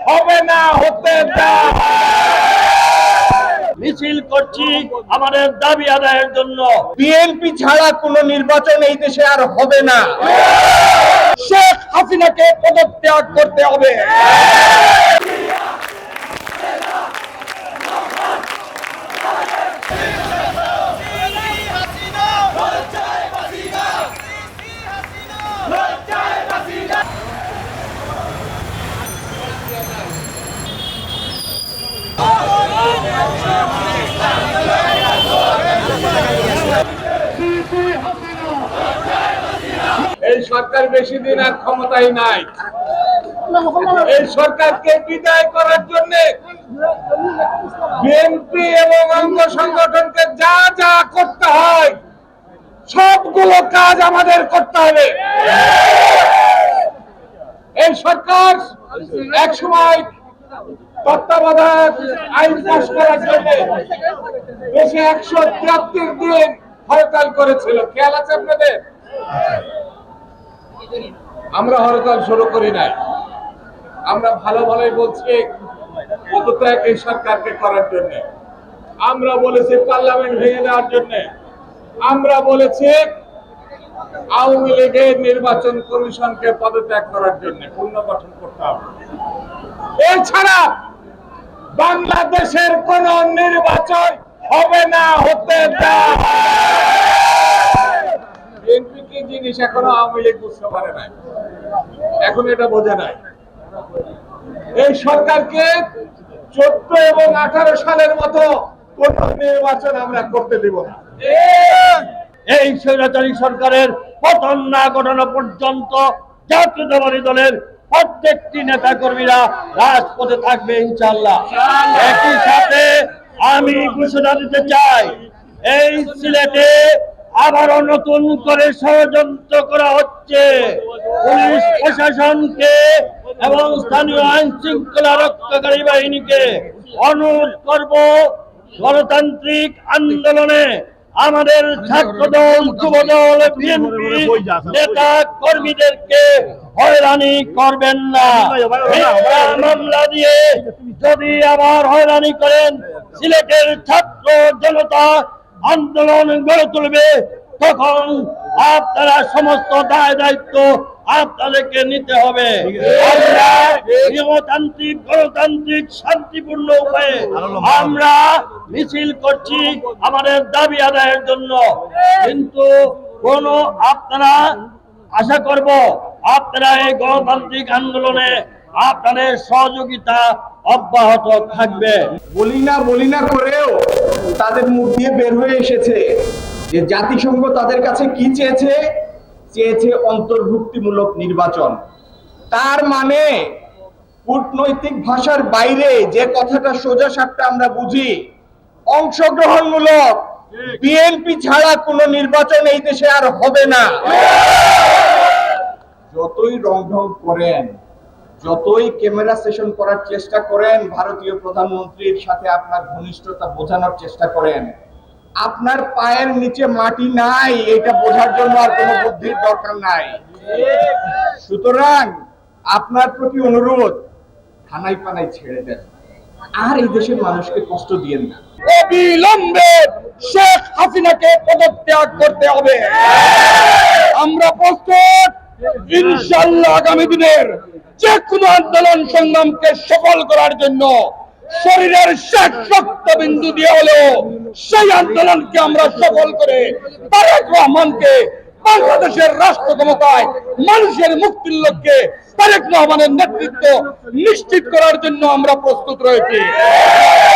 হবে না, হতে দেওয়া হবে। মিছিল করছি আমাদের দাবি আদায়ের জন্য। বিএনপি ছাড়া কোনো নির্বাচন এই দেশে আর হবে না। শেখ হাসিনাকে পদত্যাগ করতে হবে। এই সরকার বেশি দিন আর ক্ষমতায় নাই। এই সরকারকে বিদায় করার জন্য বিএনপি এবং অঙ্গ সংগঠনকে যা যা করতে হয় সবগুলো কাজ আমাদের করতে হবে। এই সরকার এক সময় তত্ত্বাবধায়ক আইন পাস করার জন্য দেশে 173 দিন হরতাল করেছিল, খেয়াল আছে আপনাদের? আমরা হরতাল শুরু করি নাই, আমরা ভালো ভালোই বলছি পদত্যাগ এই সরকারকে করার জন্য। আমরা বলেছি পার্লামেন্ট ভেঙে দেওয়ার জন্য। আমরা বলেছি আওয়ামী লীগের নির্বাচন কমিশনকে পদত্যাগ করার জন্য, পুনর্গঠন করতে হবে। এছাড়া বাংলাদেশের কোন নির্বাচন হবে না, হতে দেওয়া হবে। বিএনপি কি জিনিস এখনো আওয়ামী লীগ বুঝতে পারে নাই, এখন এটা বোঝে নাই। এই সরকারকে 14 এবং 18 সালের মতো কোন নির্বাচন আমরা করতে দেব না। এই স্বৈরাচারী সরকারের পতন না ঘটানো পর্যন্ত জাতীয়তাবাদী দলের প্রত্যেকটি নেতা কর্মীরা রাজপথে থাকবে ইনশাআল্লাহ। একই সাথে আমি ঘোষণা দিতে চাই, এই সিলেটে আবারও নতুন করে ষড়যন্ত্র করা হচ্ছে। পুলিশ প্রশাসনকে এবং স্থানীয় আইন শৃঙ্খলা রক্ষাকারী বাহিনীকে অনুরোধ করব, গণতান্ত্রিক আন্দোলনে আমাদের ছাত্রদল, যুবদল, বিএনপি নেতা কর্মীদেরকে হয়রানি করবেন না। মিথ্যা মামলা দিয়ে যদি আবার হয়রানি করেন, সিলেটের ছাত্র জনতা আন্দোলন গড়ে তুলবে, তখন আপনারা সমস্ত দায় দায়িত্ব আপনাদেরকে নিতে হবে। আমরা নিয়মতান্ত্রিক, গণতান্ত্রিক, শান্তিপূর্ণ উপায়ে আমরা মিছিল করছি আমাদের দাবি আদায়ের জন্য। কিন্তু আপনারা আশা করব আপনারা এই গণতান্ত্রিক আন্দোলনে আপনাদের সহযোগিতা অব্যাহত থাকবে। বলি না করেও তাদের মুখ দিয়ে বের হয়ে এসেছে যে জাতিসংঘ তাদের কাছে কি চেয়েছে অন্তর্ভুক্তিমূলক নির্বাচন। তার মানে কূটনৈতিক ভাষার বাইরে যে কথাটা সোজা সাপটা আমরা বুঝি, অংশগ্রহণমূলক। বিএনপি ছাড়া কোনো নির্বাচন এই দেশে আর হবে না। যতই রংঢং করেন, যতই ক্যামেরা সেশন করার চেষ্টা করেন, ভারতীয় প্রধানমন্ত্রীর সাথে আপনার ঘনিষ্ঠতা বোঝানোর চেষ্টা করেন, আপনার পায়ের নিচে মাটি নাই, এটা বোঝার জন্য আর কোনো বুদ্ধির দরকার নাই। সুতরাং আপনার প্রতি অনুরোধ, থানায় পানায় ছেড়ে দেন, আর এই দেশের মানুষকে কষ্ট দিয়েন না। অবিলম্বে শেখ হাসিনাকে পদত্যাগ করতে হবে। আমরা প্রস্তুত, ইনশাআল্লাহ আগামী দিনের যে কোনো আন্দোলন সংগ্রামকে সফল করার জন্য শরীরের শেষ রক্ত বিন্দু দিয়ে হলেও সেই আন্দোলনকে আমরা সফল করে তারেক রহমানকে বাংলাদেশের রাষ্ট্র ক্ষমতায় মানুষের মুক্তির লক্ষ্যে তারেক রহমানের নেতৃত্ব নিশ্চিত করার জন্য আমরা প্রস্তুত রয়েছি।